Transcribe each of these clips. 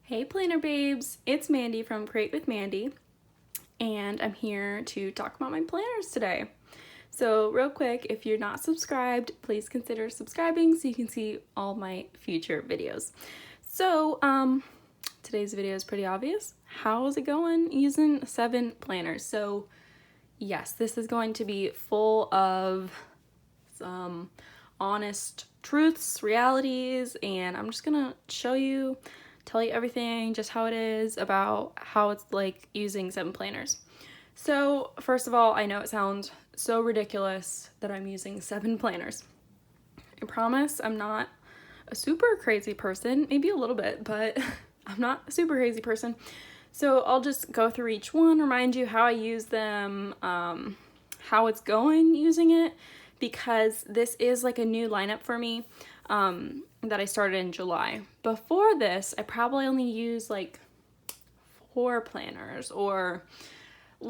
Hey planner babes, it's Mandy from Create with Mandy, and I'm here to talk about my planners today. So real quick, if you're not subscribed, please consider subscribing so you can see all my future videos. So today's video is pretty obvious. How's it going using 7 planners? So yes, this is going to be full of some honest truths, realities, and I'm just gonna tell you everything, just how it is, about how it's like using 7 planners. So first of all, I know it sounds so ridiculous that I'm using 7 planners. I promise I'm not a super crazy person, maybe a little bit, but I'm not a super crazy person. So I'll just go through each one, remind you how I use them, how it's going using it, because this is like a new lineup for me that I started in July. Before this, I probably only used like 4 planners, or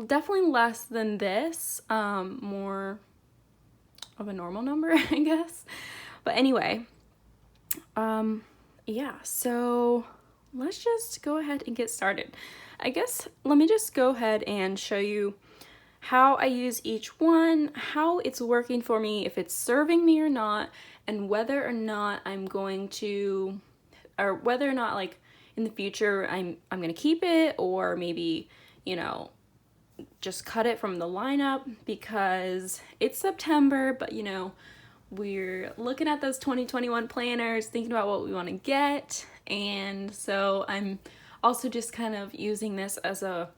definitely less than this, more of a normal number, I guess. But anyway, yeah, so let's just go ahead and get started. I guess let me just go ahead and show you how I use each one, how it's working for me, if it's serving me or not, and whether or not I'm going to, or whether or not like in the future I'm going to keep it, or maybe, you know, just cut it from the lineup, because it's September, but you know, we're looking at those 2021 planners, thinking about what we want to get. And so I'm also just kind of using this as a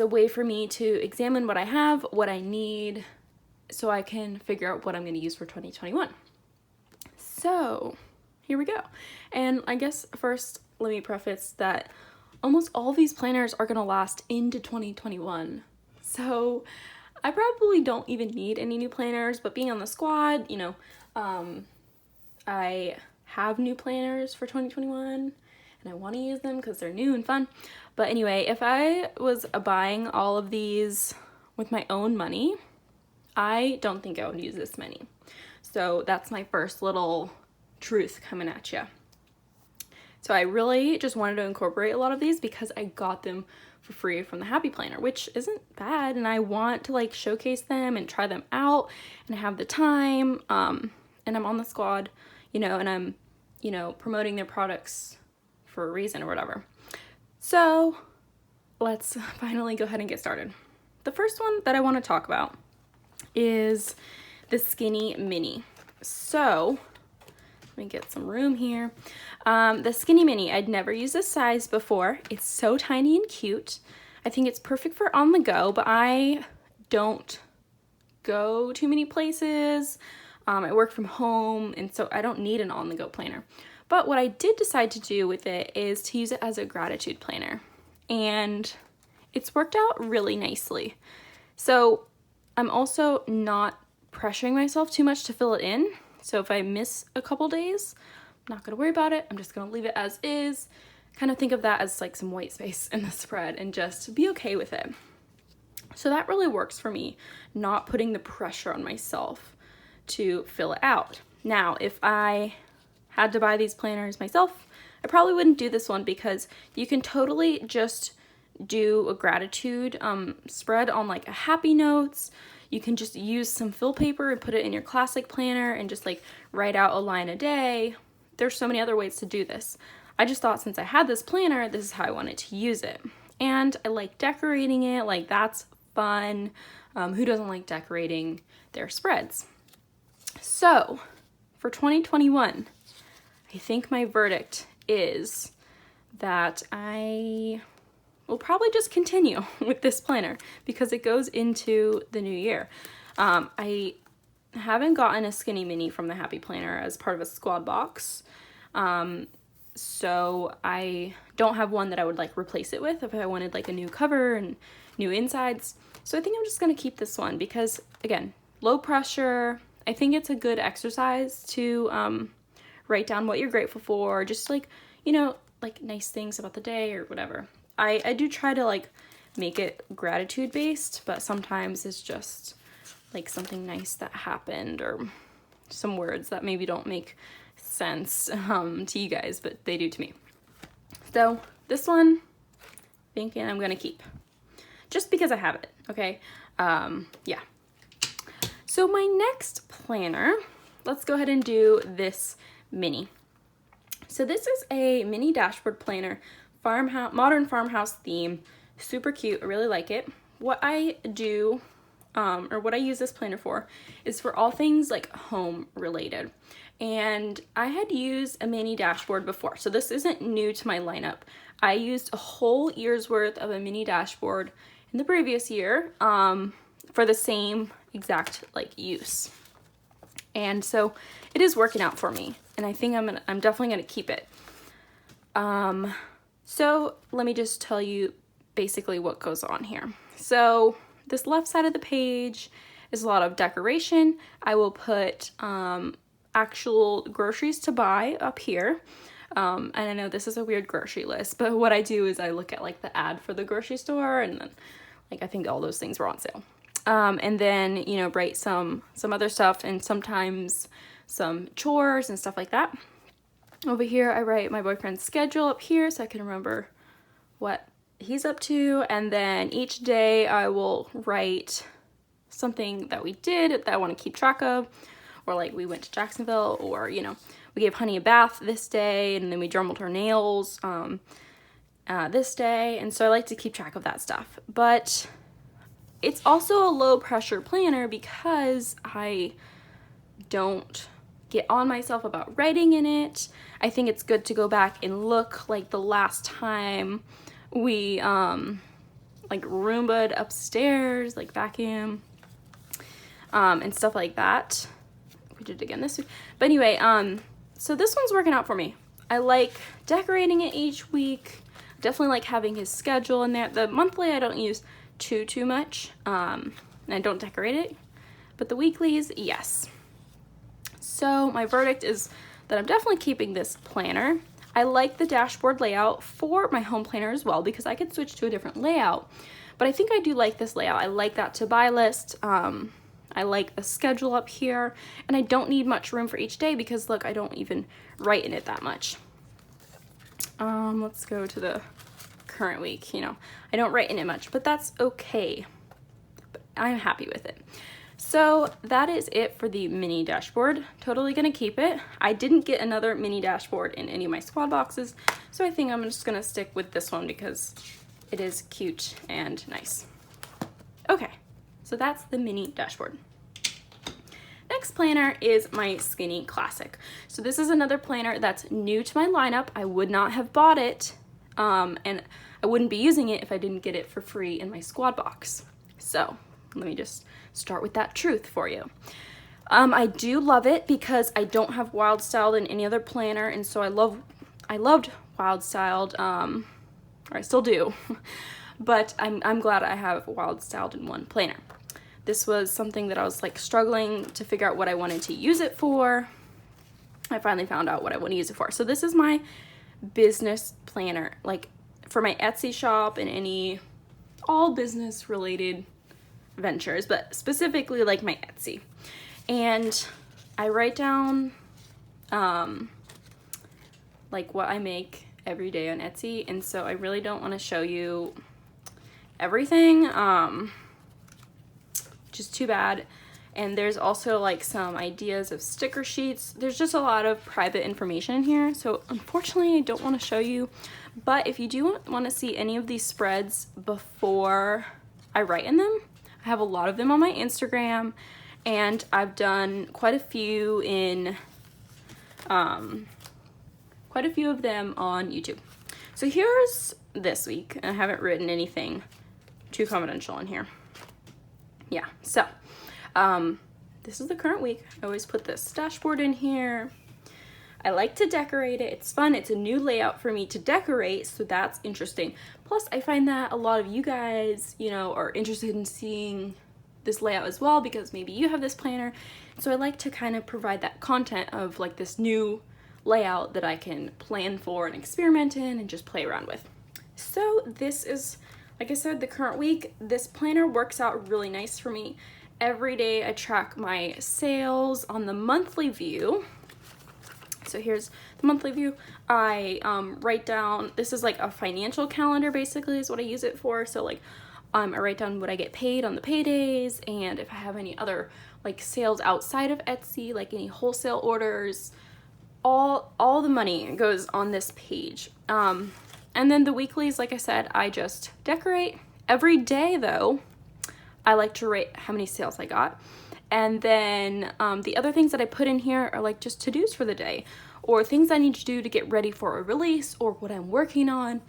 way for me to examine what I have, what I need, so I can figure out what I'm going to use for 2021. So here we go. And I guess first, let me preface that almost all of these planners are going to last into 2021. So I probably don't even need any new planners, but being on the squad, you know, I have new planners for 2021 and I want to use them because they're new and fun. But anyway, if I was buying all of these with my own money, I don't think I would use this many. So that's my first little truth coming at you. So I really just wanted to incorporate a lot of these because I got them for free from the Happy Planner, which isn't bad, and I want to like showcase them and try them out, and I have the time, and I'm on the squad, you know, and I'm, you know, promoting their products for a reason or whatever. So let's finally go ahead and get started. The first one that I want to talk about is the Skinny Mini. So let me get some room here. The Skinny Mini, I'd never used this size before. It's so tiny and cute. I think it's perfect for on the go, but I don't go too many places. I work from home, and so I don't need an on the go planner. But what I did decide to do with it is to use it as a gratitude planner, and it's worked out really nicely. So I'm also not pressuring myself too much to fill it in. So if I miss a couple days, I'm not gonna worry about it. I'm just gonna leave it as is. Kind of think of that as like some white space in the spread and just be okay with it. So that really works for me, not putting the pressure on myself to fill it out. Now, if I had to buy these planners myself, I probably wouldn't do this one, because you can totally just do a gratitude spread on like a happy notes. You can just use some fill paper and put it in your classic planner and just like write out a line a day. There's so many other ways to do this. I just thought since I had this planner, this is how I wanted to use it. And I like decorating it, like that's fun. Who doesn't like decorating their spreads? So for 2021, I think my verdict is that I will probably just continue with this planner because it goes into the new year. I haven't gotten a Skinny Mini from the Happy Planner as part of a squad box. So I don't have one that I would like replace it with if I wanted like a new cover and new insides. So I think I'm just gonna keep this one because, again, low pressure. I think it's a good exercise to write down what you're grateful for, just like, you know, like nice things about the day or whatever. I do try to like make it gratitude based, but sometimes it's just like something nice that happened, or some words that maybe don't make sense to you guys, but they do to me. So this one, thinking I'm gonna keep, just because I have it, okay? Yeah. So my next planner, let's go ahead and do this mini. So this is a mini dashboard planner, modern farmhouse theme, super cute, I really like it. What I do, or what I use this planner for, is for all things like home related. And I had used a mini dashboard before, so this isn't new to my lineup. I used a whole year's worth of a mini dashboard in the previous year for the same exact like use. And so it is working out for me, and I think I'm definitely gonna keep it. So let me just tell you basically what goes on here. So this left side of the page is a lot of decoration. I will put actual groceries to buy up here. And I know this is a weird grocery list, but what I do is I look at like the ad for the grocery store, and then like I think all those things were on sale. And then, you know, write some other stuff, and sometimes some chores and stuff like that. Over here, I write my boyfriend's schedule up here so I can remember what he's up to. And then each day I will write something that we did that I want to keep track of, or like we went to Jacksonville, or, you know, we gave Honey a bath this day, and then we dremelled her nails this day. And so I like to keep track of that stuff. But it's also a low pressure planner because I don't get on myself about writing in it. I think it's good to go back and look like the last time we like Roomba'd upstairs, like vacuum, and stuff like that. We did it again this week. But anyway, so this one's working out for me. I like decorating it each week. Definitely like having his schedule in there. The monthly I don't use too much, and I don't decorate it, but the weeklies, yes. So my verdict is that I'm definitely keeping this planner. I like the dashboard layout for my home planner as well, because I could switch to a different layout, but I think I do like this layout. I like that to buy list. I like the schedule up here, and I don't need much room for each day because look, I don't even write in it that much. Let's go to the current week. You know, I don't write in it much, but that's okay. But I'm happy with it. So that is it for the mini dashboard. Totally gonna keep it. I didn't get another mini dashboard in any of my squad boxes, so I think I'm just gonna stick with this one because it is cute and nice. Okay, so that's the mini dashboard. Next planner is my Skinny Classic. So this is another planner that's new to my lineup. I would not have bought it, and I wouldn't be using it if I didn't get it for free in my squad box. So let me just start with that truth for you. I do love it because I don't have Wild Styled in any other planner, and so I loved Wild Styled, or I still do, but I'm glad I have Wild Styled in one planner. This was something that I was like struggling to figure out what I wanted to use it for. I finally found out what I want to use it for. So this is my business planner, like for my Etsy shop and all business related ventures, but specifically like my Etsy. And I write down like what I make every day on Etsy, and so I really don't want to show you everything, which is too bad. And there's also like some ideas of sticker sheets. There's just a lot of private information in here, so unfortunately I don't want to show you. But if you do want to see any of these spreads before I write in them, I have a lot of them on my Instagram, and I've done quite a few of them on YouTube. So here's this week, and I haven't written anything too confidential in here. Yeah, so this is the current week. I always put this dashboard in here. I like to decorate it. It's fun. It's a new layout for me to decorate, so that's interesting. Plus, I find that a lot of you guys, you know, are interested in seeing this layout as well because maybe you have this planner. So I like to kind of provide that content of like this new layout that I can plan for and experiment in and just play around with. So this is, like I said, the current week. This planner works out really nice for me. Every day I track my sales on the monthly view. So here's the monthly view. I write down, this is like a financial calendar basically is what I use it for. So like I write down what I get paid on the paydays, and if I have any other like sales outside of Etsy, like any wholesale orders, all the money goes on this page. And then the weeklies, like I said, I just decorate. Every day though, I like to rate how many sales I got. And then the other things that I put in here are like just to-dos for the day, or things I need to do to get ready for a release, or what I'm working on.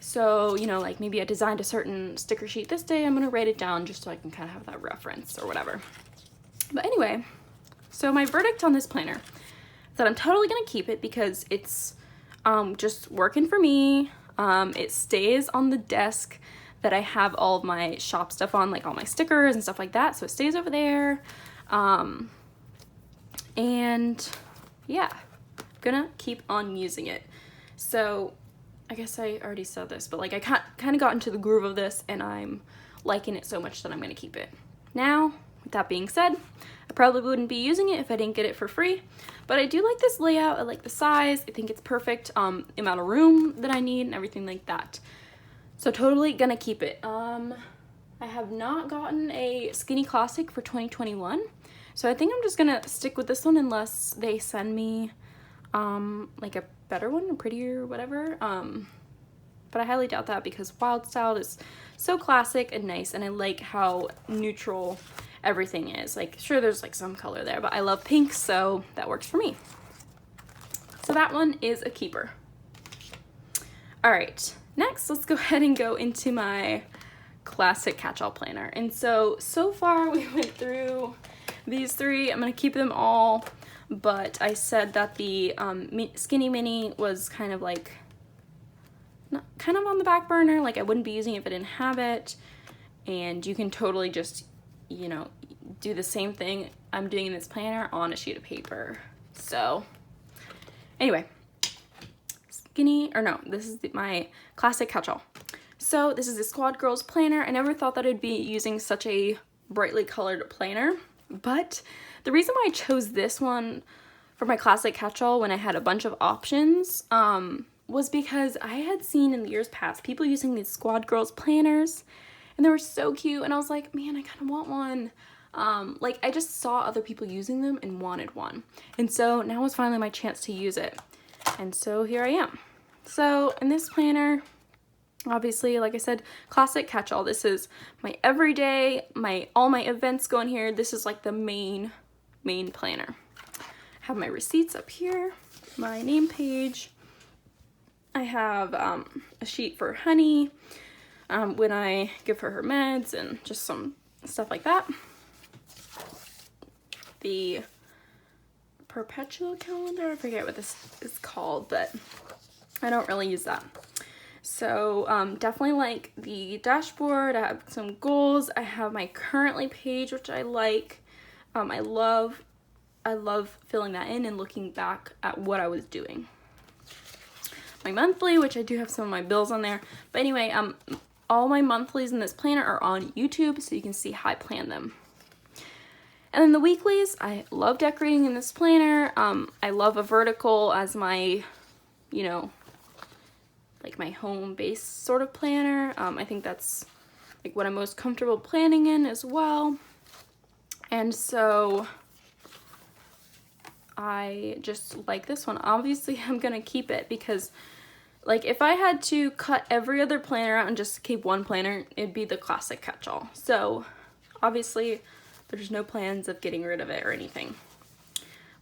So, you know, like maybe I designed a certain sticker sheet this day, I'm gonna write it down just so I can kind of have that reference or whatever. But anyway, so my verdict on this planner is that I'm totally gonna keep it because it's just working for me. It stays on the desk that I have all of my shop stuff on, like all my stickers and stuff like that. So it stays over there. And yeah, gonna keep on using it. So I guess I already said this, but like I kind of got into the groove of this and I'm liking it so much that I'm gonna keep it. Now, with that being said, I probably wouldn't be using it if I didn't get it for free, but I do like this layout. I like the size. I think it's perfect amount of room that I need and everything like that. So totally gonna keep it. I have not gotten a Skinny Classic for 2021, so I think I'm just gonna stick with this one unless they send me like a better one, or prettier, or whatever. But I highly doubt that because Wild Style is so classic and nice, and I like how neutral everything is. Like, sure, there's like some color there, but I love pink, so that works for me. So that one is a keeper. All right. Next, let's go ahead and go into my classic Catchall planner. And so far we went through these three. I'm gonna keep them all, but I said that the Skinny Mini was kind of like, kind of on the back burner. Like I wouldn't be using it if I didn't have it. And you can totally just, you know, do the same thing I'm doing in this planner on a sheet of paper. So anyway. This is my classic Catchall. So this is the Squad Girls planner. I never thought that I'd be using such a brightly colored planner, but the reason why I chose this one for my classic Catchall when I had a bunch of options was because I had seen in the years past people using these Squad Girls planners, and they were so cute, and I was like, man, I kind of want one. Like I just saw other people using them and wanted one, and so now was finally my chance to use it, and so here I am. So in this planner, obviously, like I said, classic Catchall. This is my everyday, all my events go in here. This is like the main planner. I have my receipts up here, my name page. I have a sheet for Honey when I give her meds and just some stuff like that. The perpetual calendar, I forget what this is called, but I don't really use that. So definitely like the dashboard. I have some goals. I have my currently page, which I like. I love filling that in and looking back at what I was doing. My monthly, which I do have some of my bills on there. But anyway, all my monthlies in this planner are on YouTube, so you can see how I plan them. And then the weeklies, I love decorating in this planner. I love a vertical as my, you know, like my home base sort of planner. I think that's like what I'm most comfortable planning in as well. And so I just like this one. Obviously I'm gonna keep it because like if I had to cut every other planner out and just keep one planner, it'd be the classic Catchall. So obviously there's no plans of getting rid of it or anything.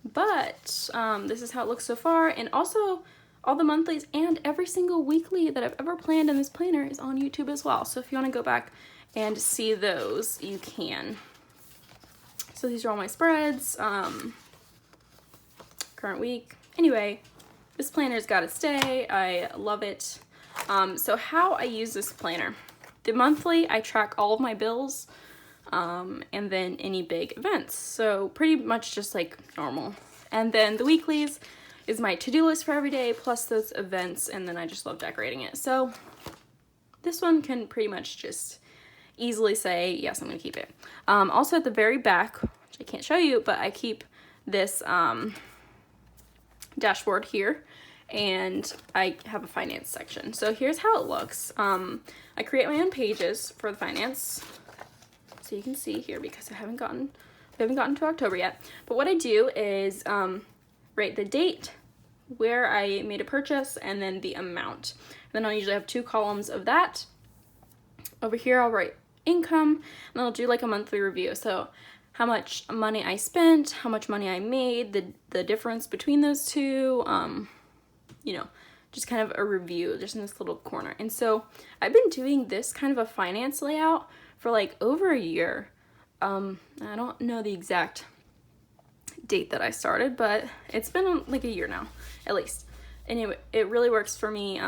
But this is how it looks so far. And also all the monthlies and every single weekly that I've ever planned in this planner is on YouTube as well. So if you want to go back and see those, you can. So these are all my spreads, current week. Anyway, this planner's got to stay. I love it. So how I use this planner. The monthly, I track all of my bills and then any big events. So pretty much just like normal. And then the weeklies is my to-do list for every day plus those events, and then I just love decorating it. So this one can pretty much just easily say, yes, I'm gonna keep it. Also at the very back, which I can't show you, but I keep this dashboard here, and I have a finance section. So here's how it looks. I create my own pages for the finance, so you can see here, because we haven't gotten to October yet. But what I do is write the date, where I made a purchase, and then the amount. And then I'll usually have 2 columns of that. Over here I'll write income, and I'll do like a monthly review. So how much money I spent, how much money I made, the difference between those two, you know, just kind of a review just in this little corner. And so I've been doing this kind of a finance layout for like over a year. I don't know the exact date that I started, but it's been like a year now, at least. Anyway, it really works for me.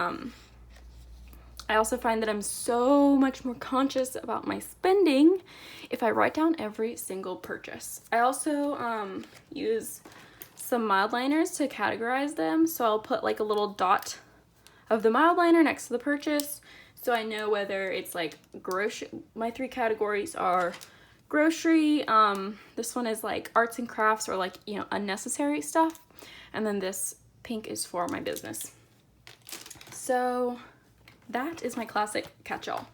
I also find that I'm so much more conscious about my spending if I write down every single purchase. I also use some mild liners to categorize them. So I'll put like a little dot of the mild liner next to the purchase, so I know whether it's like grocery. My 3 categories are grocery, this one is like arts and crafts, or like, you know, unnecessary stuff, and then this pink is for my business. So that is my classic catch-all.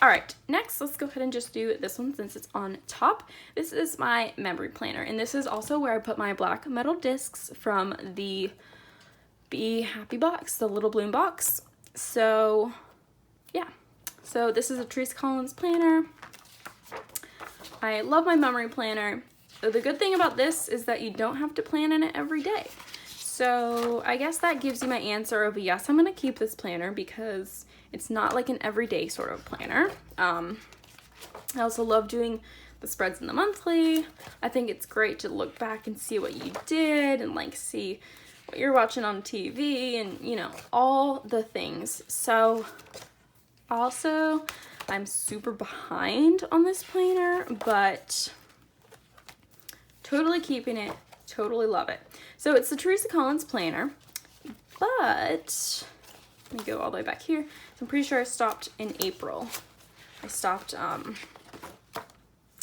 All right, next let's go ahead and just do this one since it's on top. This is my memory planner, and this is also where I put my black metal discs from the Be Happy box, the little bloom box. So yeah, so this is a Teresa Collins planner. I love my memory planner. The good thing about this is that you don't have to plan in it every day. So I guess that gives you my answer of yes, I'm gonna keep this planner, because it's not like an everyday sort of planner. I also love doing the spreads in the monthly. I think it's great to look back and see what you did, and like see what you're watching on TV, and you know, all the things. So also, I'm super behind on this planner, but totally keeping it, totally love it. So it's the Teresa Collins planner, but let me go all the way back here. So I'm pretty sure I stopped in April. I stopped,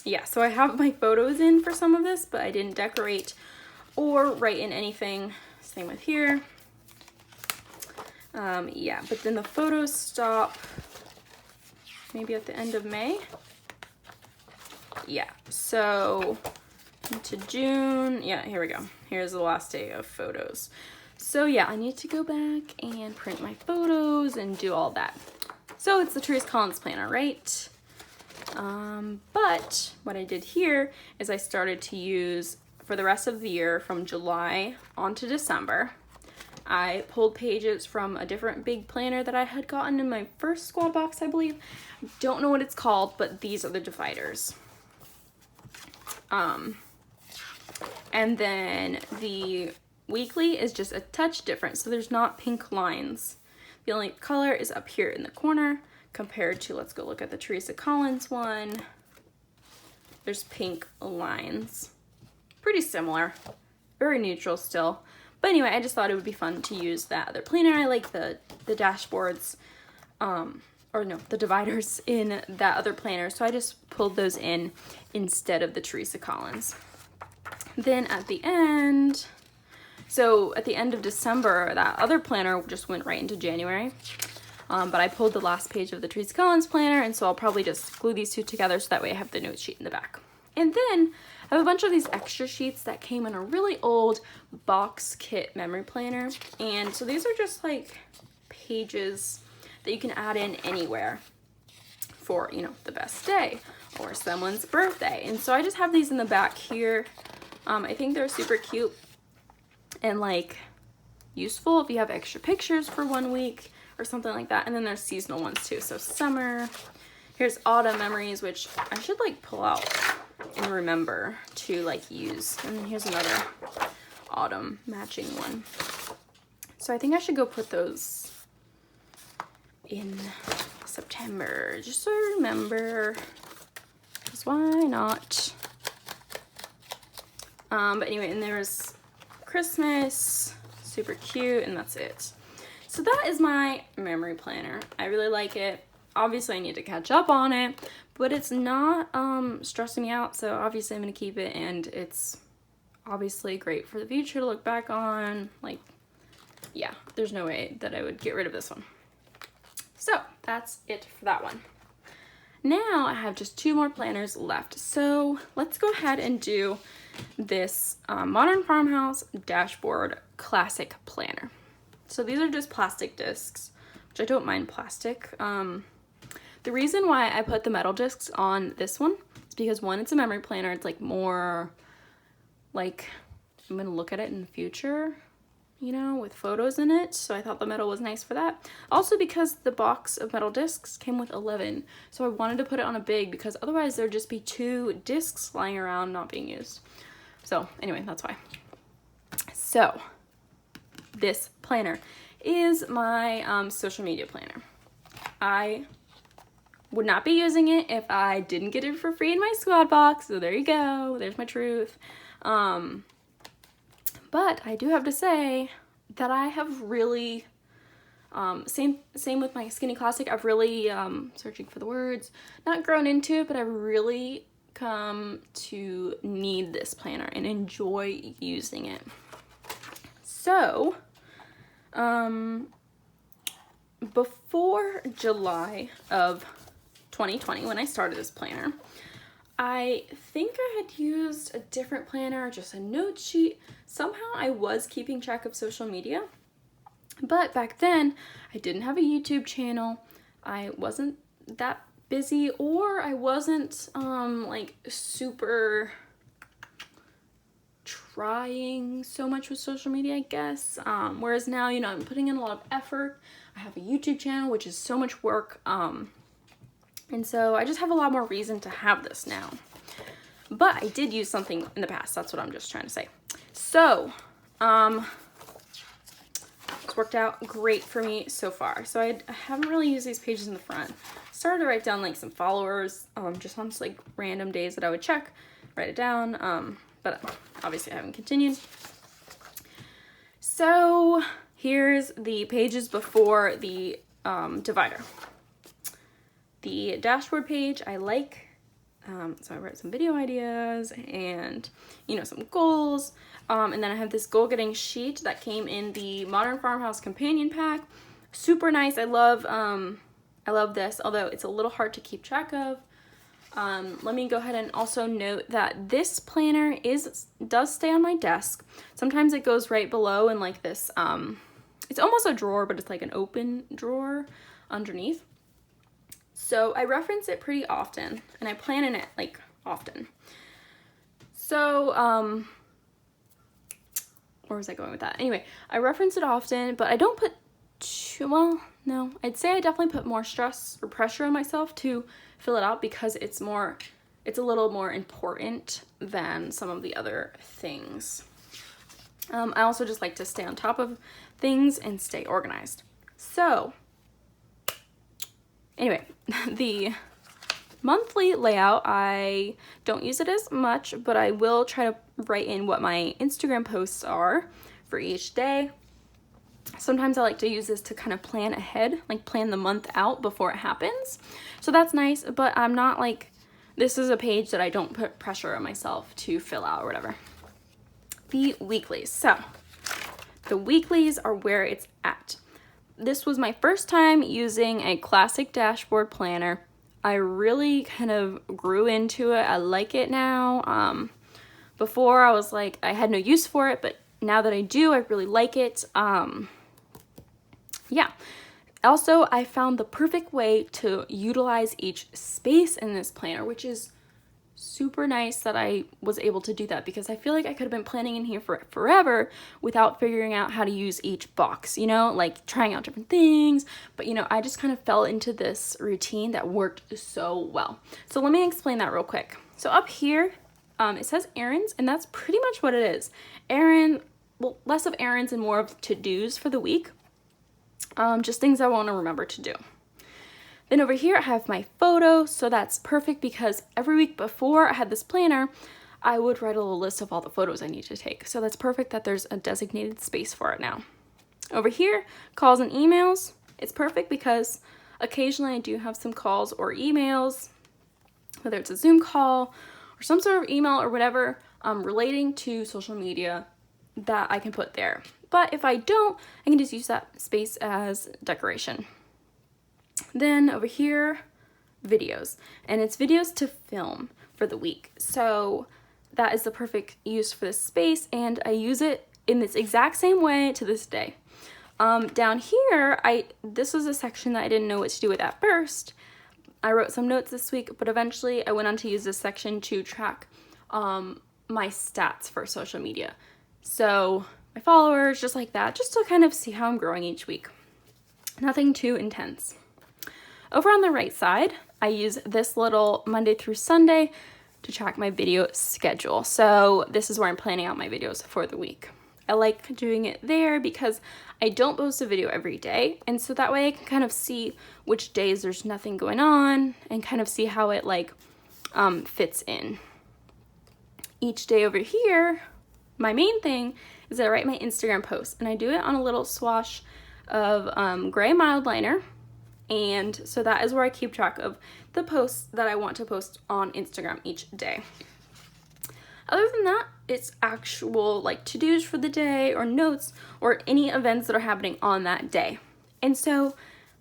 yeah, so I have my photos in for some of this, but I didn't decorate or write in anything. Same with here. Yeah, but then the photos stop maybe at the end of May. Yeah, so into June. Yeah, here we go. Here's the last day of photos. So yeah, I need to go back and print my photos and do all that. So it's the Teresa Collins planner, right? But what I did here is I started to use, for the rest of the year, from July on to December, I pulled pages from a different big planner that I had gotten in my first squad box, I believe. Don't know what it's called, but these are the dividers. And then the weekly is just a touch different, so there's not pink lines. The only color is up here in the corner compared to, let's go look at the Teresa Collins one. There's pink lines. Pretty similar, very neutral still. But anyway, I just thought it would be fun to use that other planner. I like the dashboards, or no, the dividers in that other planner, so I just pulled those in instead of the Teresa Collins. Then at the end, so at the end of December, that other planner just went right into January. But I pulled the last page of the Teresa Collins planner, and so I'll probably just glue these two together so that way I have the note sheet in the back. And then I have a bunch of these extra sheets that came in a really old box kit memory planner. And so these are just like pages that you can add in anywhere for, you know, the best day or someone's birthday. And so I just have these in the back here. I think they're super cute and like useful if you have extra pictures for 1 week or something like that. And then there's seasonal ones too. So summer, here's autumn memories, which I should like pull out and remember to like use. And then here's another autumn matching one. So I think I should go put those in September just so I remember, because why not? But anyway, and there's Christmas, super cute, and that's it. So that is my memory planner. I really like it. Obviously I need to catch up on it, but it's not stressing me out, so obviously I'm gonna keep it, and it's obviously great for the future to look back on. Like, yeah, there's no way that I would get rid of this one. So that's it for that one. Now I have just 2 more planners left. So let's go ahead and do this Modern Farmhouse Dashboard Classic Planner. So these are just plastic discs, which I don't mind plastic. The reason why I put the metal discs on this one is because, one, it's a memory planner. It's like more like I'm gonna look at it in the future, you know, with photos in it. So I thought the metal was nice for that. Also because the box of metal discs came with 11. So I wanted to put it on a big, because otherwise there'd just be 2 discs lying around not being used. So anyway, that's why. So this planner is my social media planner. I would not be using it if I didn't get it for free in my squad box. So there you go. There's my truth. But I do have to say that I have really, same with my Skinny Classic, I've really, searching for the words, not grown into it, but I've really come to need this planner and enjoy using it. So, before July of 2020, when I started this planner, I think I had used a different planner, just a note sheet. Somehow I was keeping track of social media, but back then I didn't have a YouTube channel. I wasn't that busy, or I wasn't like super trying so much with social media, I guess. Whereas now, you know, I'm putting in a lot of effort. I have a YouTube channel, which is so much work. And so I just have a lot more reason to have this now. But I did use something in the past. That's what I'm just trying to say. So, it's worked out great for me so far. So I haven't really used these pages in the front. Started to write down like some followers, just on like random days that I would check, write it down. But obviously I haven't continued. So here's the pages before the divider. The dashboard page I like, so I wrote some video ideas and, you know, some goals. And then I have this goal getting sheet that came in the Modern Farmhouse companion pack. Super nice. I love this, although it's a little hard to keep track of. Let me go ahead and also note that this planner does stay on my desk. Sometimes it goes right below in like this, it's almost a drawer, but it's like an open drawer underneath. So I reference it pretty often, and I plan in it like often. So, where was I going with that? Anyway, I reference it often, but I don't put well, no, I'd say I definitely put more stress or pressure on myself to fill it out, because it's a little more important than some of the other things. I also just like to stay on top of things and stay organized. So anyway, the monthly layout, I don't use it as much, but I will try to write in what my Instagram posts are for each day. Sometimes I like to use this to kind of plan ahead, like plan the month out before it happens. So that's nice, but I'm not like, this is a page that I don't put pressure on myself to fill out or whatever. The weeklies. So the weeklies are where it's at. This was my first time using a classic dashboard planner. I really kind of grew into it. I like it now. Before I was like, I had no use for it, but now that I do, I really like it. Yeah. Also, I found the perfect way to utilize each space in this planner, which is super nice that I was able to do that, because I feel like I could have been planning in here for forever without figuring out how to use each box, you know, like trying out different things. But, you know, I just kind of fell into this routine that worked so well. So let me explain that real quick. So up here, it says errands, and that's pretty much what it is. Well, less of errands and more of to-dos for the week. Just things I want to remember to do. Then over here I have my photos, so that's perfect because every week before I had this planner, I would write a little list of all the photos I need to take. So that's perfect that there's a designated space for it now. Over here, calls and emails. It's perfect because occasionally I do have some calls or emails, whether it's a Zoom call or some sort of email or whatever. relating to social media that I can put there. But if I don't, I can just use that space as decoration. Then over here, videos. And it's videos to film for the week. So that is the perfect use for this space, and I use it in this exact same way to this day. Down here, this was a section that I didn't know what to do with at first. I wrote some notes this week, but eventually I went on to use this section to track my stats for social media. So my followers, just like that, just to kind of see how I'm growing each week. Nothing too intense. Over on the right side, I use this little Monday through Sunday to track my video schedule. So this is where I'm planning out my videos for the week. I like doing it there because I don't post a video every day, and so that way I can kind of see which days there's nothing going on and kind of see how it fits in. Each day over here, my main thing is that I write my Instagram posts, and I do it on a little swash of gray mild liner, and so that is where I keep track of the posts that I want to post on Instagram each day. Other than that, it's actual to-dos for the day or notes or any events that are happening on that day. And so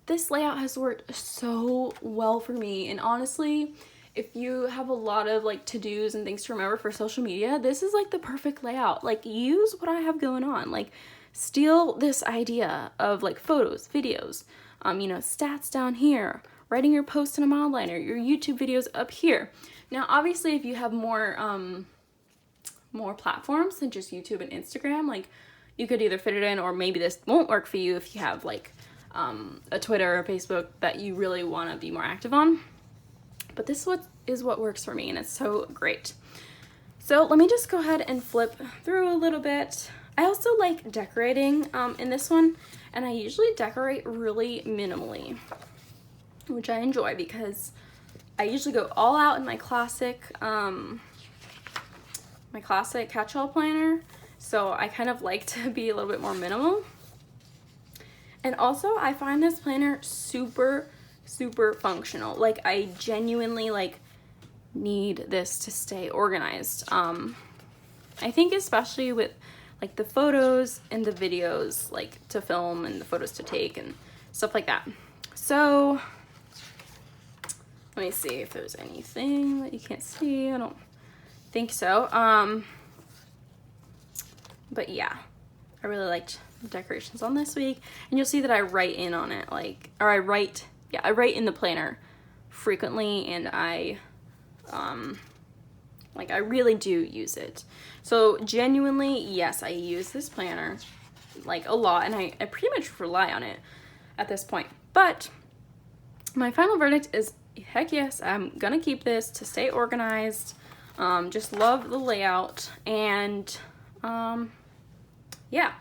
this layout has worked so well for me. And honestly, if you have a lot of to-dos and things to remember for social media, this is the perfect layout. Use what I have going on. Steal this idea of photos, videos, stats down here, writing your post in a mild liner, your YouTube videos up here. Now, obviously, if you have more platforms than just YouTube and Instagram, you could either fit it in, or maybe this won't work for you if you have a Twitter or Facebook that you really want to be more active on. But this is what works for me, and it's so great. So let me just go ahead and flip through a little bit. I also like decorating in this one, and I usually decorate really minimally, which I enjoy because I usually go all out in my classic Catchall planner, so I kind of like to be a little bit more minimal. And also, I find this planner super, super functional. I genuinely need this to stay organized. I think especially with the photos and the videos to film and the photos to take and stuff like that. So let me see if there's anything that you can't see. I don't think so. But yeah, I really liked the decorations on this week, and you'll see that I write in on it, I write in the planner frequently, and I really do use it. So genuinely, yes, I use this planner a lot, and I pretty much rely on it at this point. But my final verdict is heck yes, I'm gonna keep this to stay organized. Just love the layout, and yeah,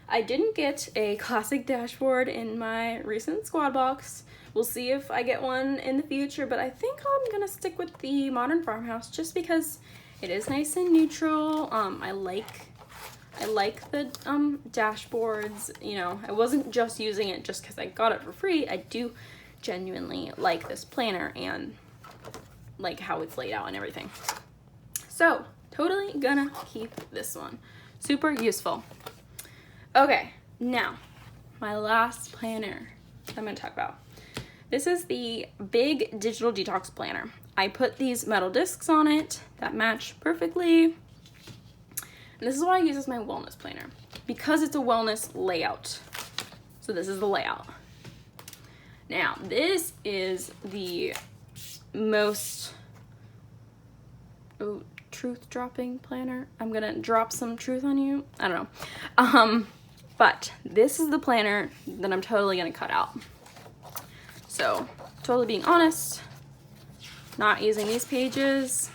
I didn't get a classic dashboard in my recent squad box. We'll see if I get one in the future, but I think I'm gonna stick with the modern farmhouse just because it is nice and neutral. I like the dashboards. I wasn't just using it just because I got it for free. I do genuinely like this planner and how it's laid out and everything. So totally gonna keep this one. Super useful. Okay, now my last planner I'm gonna talk about. This is the big Digital Detox planner. I put these metal discs on it that match perfectly. And this is what I use as my wellness planner because it's a wellness layout. So this is the layout. Now, this is the most truth dropping planner. I'm gonna drop some truth on you. I don't know. But this is the planner that I'm totally gonna cut out. So, totally being honest, not using these pages.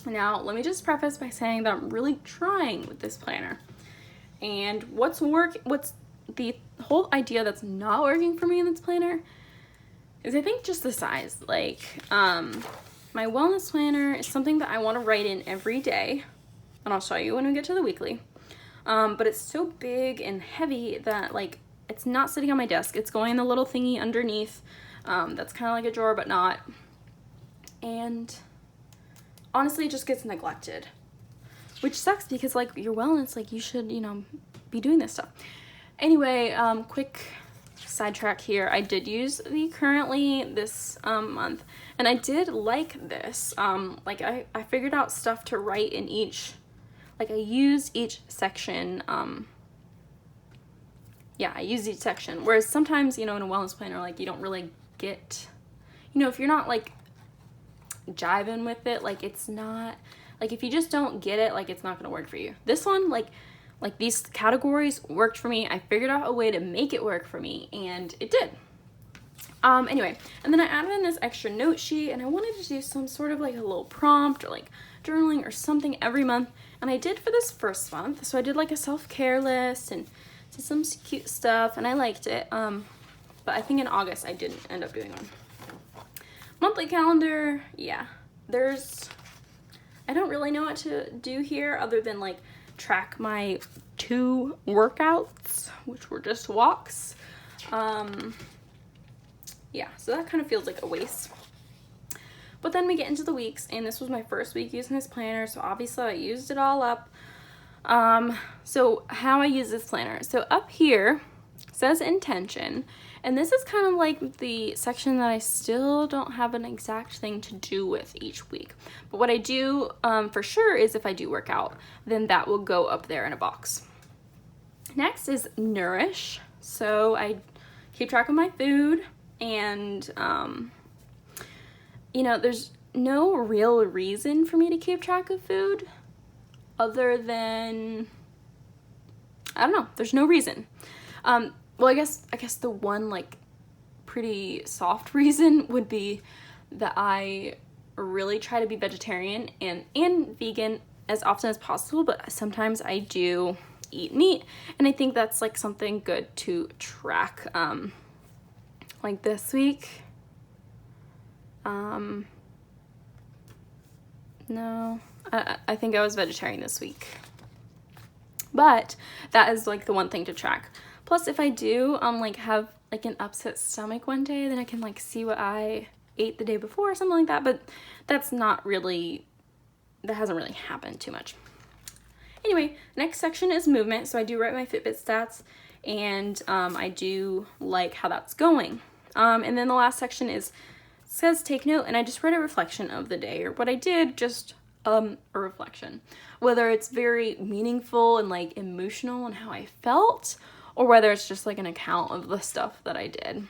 Now, let me just preface by saying that I'm really trying with this planner. And what's the whole idea that's not working for me in this planner is I think just the size. My wellness planner is something that I want to write in every day, and I'll show you when we get to the weekly. But it's so big and heavy that it's not sitting on my desk. It's going in the little thingy underneath. That's kind of like a drawer, but not. And honestly, it just gets neglected. which sucks because like your wellness, like you should, you know, be doing this stuff. Anyway, quick sidetrack here. I did use the Currently this month, and I did like this. Like I figured out stuff to write in each, like I used each section. Yeah, I used each section. Whereas sometimes, you know, in a wellness planner, like you don't really get, you know, if you're not like jiving with it, like it's not, like if you just don't get it, like it's not gonna work for you. This one, like these categories worked for me. I figured out a way to make it work for me, and it did. Anyway, and then I added in this extra note sheet, and I wanted to do some sort of like a little prompt or like journaling or something every month, and I did for this first month. So I did like a self-care list and did some cute stuff, and I liked it. But I think in August I didn't end up doing one. Monthly calendar, yeah. I don't really know what to do here other than like track my 2 workouts, which were just walks. Yeah, so that kind of feels like a waste. But then we get into the weeks, and this was my first week using this planner, so obviously I used it all up. So how I use this planner. So up here says intention, and this is kind of like the section that I still don't have an exact thing to do with each week. But what I do for sure is if I do work out, then that will go up there in a box. Next is nourish. So I keep track of my food, and you know, there's no real reason for me to keep track of food other than, I don't know, there's no reason. Well, I guess the one like pretty soft reason would be that I really try to be vegetarian and vegan as often as possible, but sometimes I do eat meat, and I think that's like something good to track. Like this week, no, I think I was vegetarian this week, but that is like the one thing to track. Plus, if I do like have like an upset stomach one day, then I can like see what I ate the day before or something like that, but that's not really, that hasn't really happened too much. Anyway, next section is movement. So I do write my Fitbit stats, and I do like how that's going. And then the last section says take note, and I just write a reflection of the day or what I did, just a reflection. Whether it's very meaningful and like emotional and how I felt, or whether it's just like an account of the stuff that I did.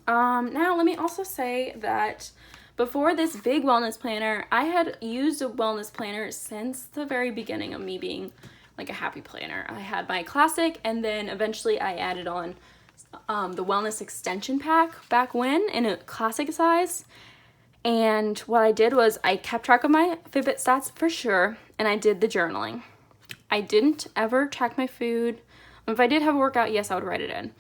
Now let me also say that before this big wellness planner, I had used a wellness planner since the very beginning of me being like a happy planner. I had my classic, and then eventually I added on the wellness extension pack back when in a classic size. And what I did was I kept track of my Fitbit stats for sure, and I did the journaling. I didn't ever track my food. If I did have a workout, yes, I would write it in.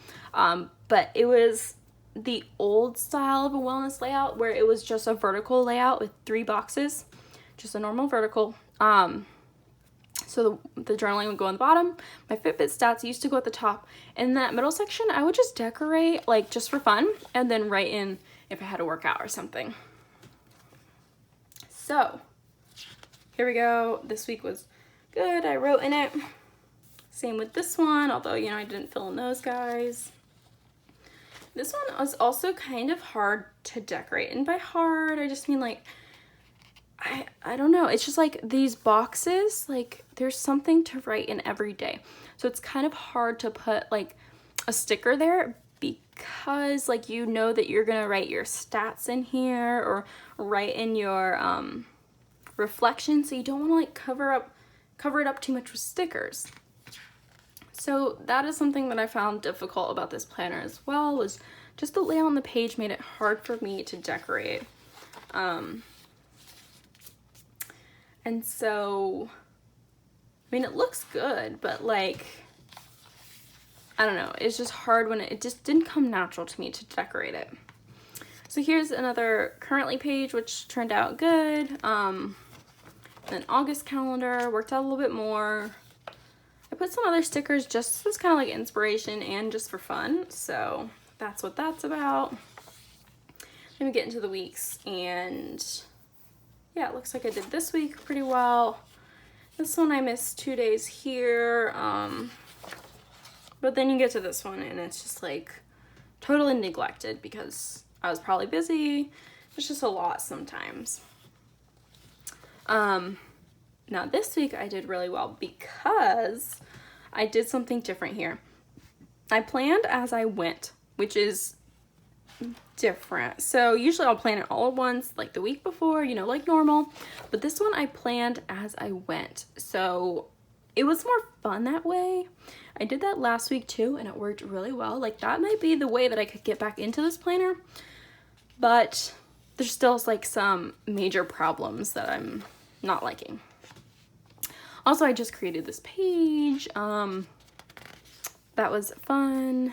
But it was the old style of a wellness layout where it was just a vertical layout with 3 boxes, just a normal vertical. So the journaling would go on the bottom. My Fitbit stats used to go at the top. In that middle section, I would just decorate like just for fun, and then write in if I had a workout or something. So here we go. This week was good. I wrote in it. Same with this one, although, you know, I didn't fill in those guys. This one was also kind of hard to decorate. And by hard, I just mean like, I don't know. It's just like these boxes, like there's something to write in every day. So it's kind of hard to put like a sticker there because like, you know that you're going to write your stats in here or write in your reflection. So you don't want to like cover it up too much with stickers. So that is something that I found difficult about this planner as well, was just the layout on the page made it hard for me to decorate. And so, I mean, it looks good, but like, I don't know, it's just hard when it just didn't come natural to me to decorate it. So here's another currently page, which turned out good. Then August calendar, worked out a little bit more. I put some other stickers just as kind of like inspiration and just for fun. So that's what that's about. Then we get into the weeks, and yeah, it looks like I did this week pretty well. This one I missed 2 days here, but then you get to this one and it's just like totally neglected because I was probably busy. It's just a lot sometimes. Now this week I did really well because I did something different here. I planned as I went, which is different. So usually I'll plan it all at once, like the week before, you know, like normal. But this one I planned as I went. So it was more fun that way. I did that last week too, and it worked really well. Like that might be the way that I could get back into this planner. But there's still like some major problems that I'm not liking. Also, I just created this page. That was fun.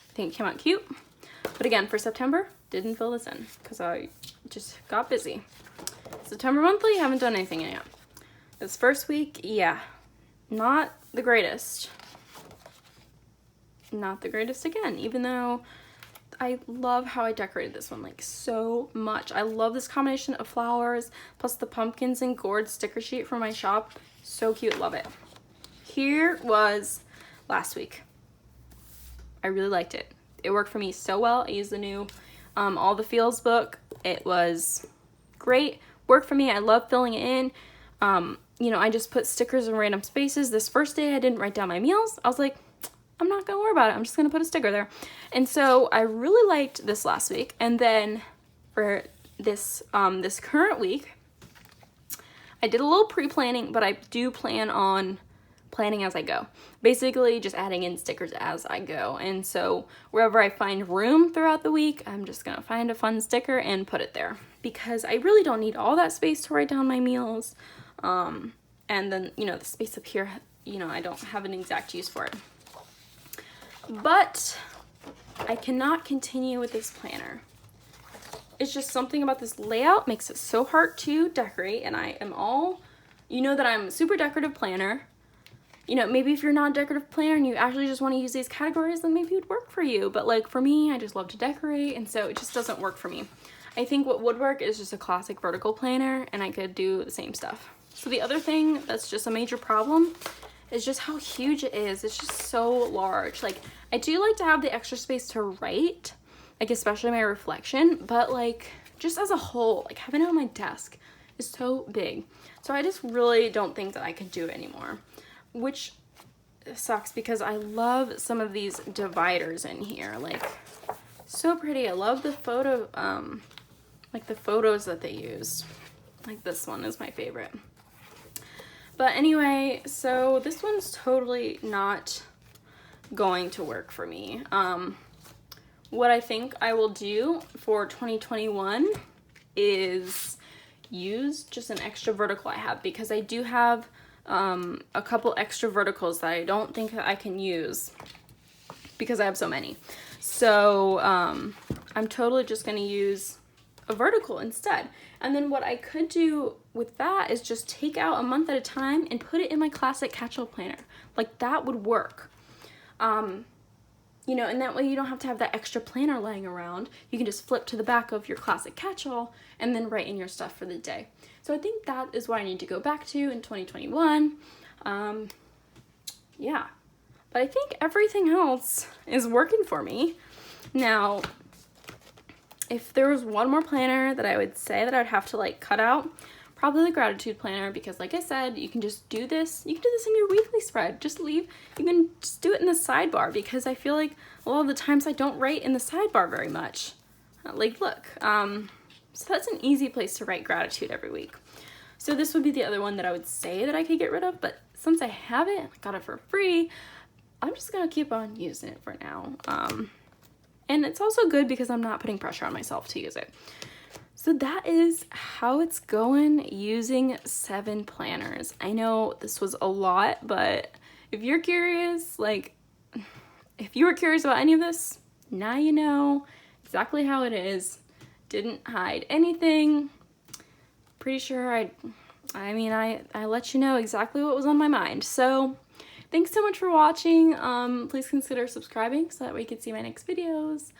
I think it came out cute. But again, for September, didn't fill this in because I just got busy. September monthly, haven't done anything yet. This first week, yeah, not the greatest. Not the greatest again, even though I love how I decorated this one like so much. I love this combination of flowers plus the pumpkins and gourd sticker sheet from my shop. So cute, love it. Here was last week. I really liked it. It worked for me so well. I used the new All the Feels book. It was great. Worked for me. I love filling it in. You know, I just put stickers in random spaces. This first day I didn't write down my meals. I was like, I'm not gonna worry about it. I'm just gonna put a sticker there. And so I really liked this last week. And then for this this current week, I did a little pre-planning, but I do plan on planning as I go. Basically just adding in stickers as I go. And so wherever I find room throughout the week, I'm just gonna find a fun sticker and put it there because I really don't need all that space to write down my meals. And then, you know, the space up here, you know, I don't have an exact use for it. But I cannot continue with this planner. It's just something about this layout makes it so hard to decorate, and I am all, you know that I'm a super decorative planner. You know, maybe if you're not a decorative planner and you actually just want to use these categories, then maybe it would work for you. But like for me, I just love to decorate, and so it just doesn't work for me. I think what would work is just a classic vertical planner, and I could do the same stuff. So the other thing that's just a major problem is just how huge it is. It's just so large. Like, I do like to have the extra space to write, like especially my reflection, but like just as a whole, like having it on my desk is so big. So I just really don't think that I can do it anymore, which sucks because I love some of these dividers in here. Like, so pretty. I love the photo, like the photos that they used. Like this one is my favorite. But anyway, so this one's totally not going to work for me. What I think I will do for 2021 is use just an extra vertical I have, because I do have a couple extra verticals that I don't think I can use because I have so many. So I'm totally just going to use a vertical instead. And then what I could do with that is just take out a month at a time and put it in my classic Catchall planner. Like that would work. You know, and that way you don't have to have that extra planner lying around. You can just flip to the back of your classic Catchall and then write in your stuff for the day. So I think that is what I need to go back to in 2021. Yeah, but I think everything else is working for me. Now, if there was one more planner that I would say that I'd have to like cut out, probably the gratitude planner, because like I said, you can just do this. You can do this in your weekly spread. Just leave, you can just do it in the sidebar, because I feel like a lot of the times I don't write in the sidebar very much. Like, look, so that's an easy place to write gratitude every week. So this would be the other one that I would say that I could get rid of, but since I have it, I got it for free, I'm just gonna keep on using it for now. And it's also good because I'm not putting pressure on myself to use it. So that is how it's going using 7 planners. I know this was a lot, but if you're curious, like if you were curious about any of this, now you know exactly how it is. Didn't hide anything. Pretty sure I let you know exactly what was on my mind. So thanks so much for watching. Please consider subscribing so that way you can see my next videos.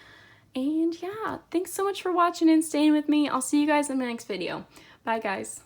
And yeah, thanks so much for watching and staying with me. I'll see you guys in my next video. Bye guys.